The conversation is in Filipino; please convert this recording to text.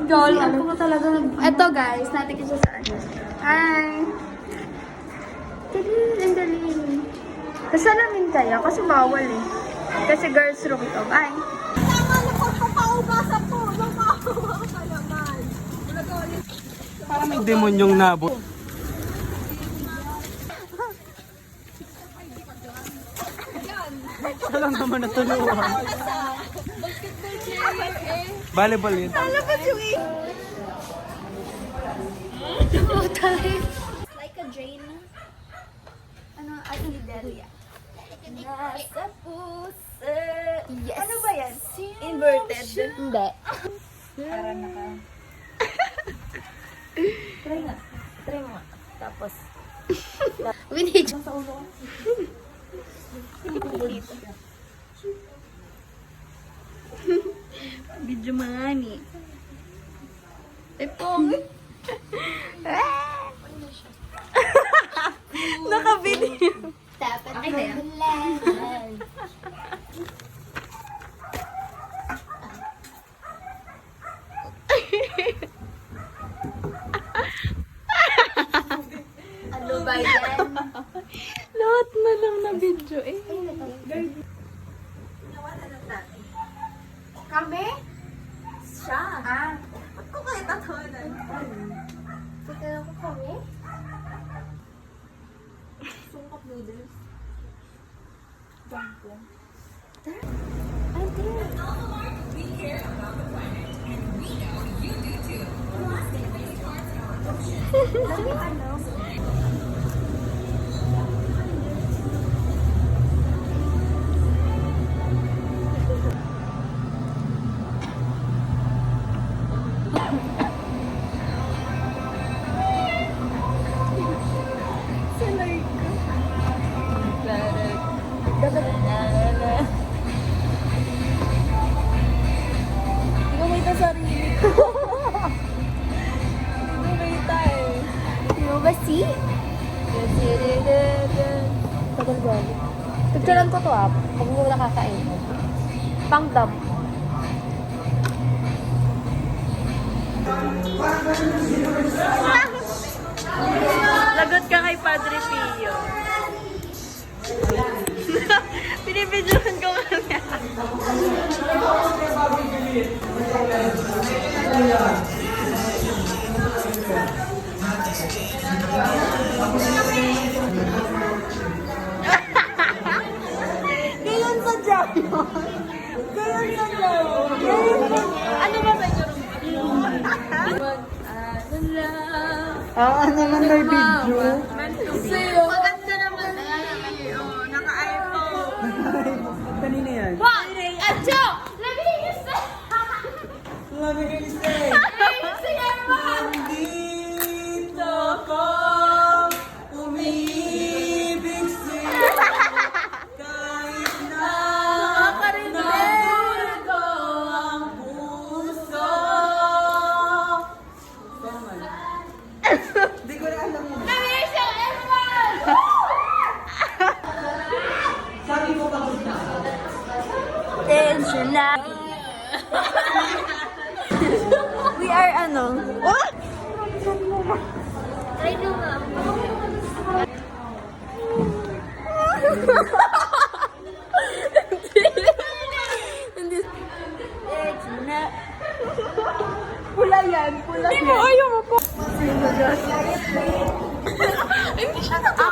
Dol, ako ko talaga. Eto guys, natin siya sa ano. Hi! Dali, ang dali. Kasalamin kaya kasi bawal eh. Kasi girls room to. Bye! Para may demonyong nabot. Alam naman na tuluhan. Volleyball yun. Alabas yung Like a drain. Ano, Archidelia. Nasa puso. Yes. Ano ba yan? Inverted. Hindi. Para naka... Try nga. Try mo nga. Tapos... Winage. Sa ulo ko. Video mani. Epong. Naka-video. Dapat okay na yan. Ano ba yan? Lahat na lang na video eh. Kami? Siya. Ah. Ba't ko kayo tatawanan? Sige ako kami? Sungkap noodles. Dumpling. Ay, dear. Lagi ano? Ikaw may sarili ko. Kumita eh. Ano ba si? Tagal gawin. Picturean ko to pag mo nakakain. Pang dump. Lagot ka kay Padre Pio. Pinibidyohan ko nga. Gayon sa Diyon. Gayon sa Diyon. Ano ba sa inyo? Ano naman na video? Maganda naman eh. Oh, naka-iPhone. Kanina yan. Acho! Love you guys eh. Dito ko umibig sa'yo kahit na nagulto ang puso. Di ko na alam mo. Sabi ko pagod na. Tension na. We are ano? Oh! Try nyo nga. Hindi. Tension na. Pula yan. Pula yan. Hindi mo ayaw mo po. Hindi siya na.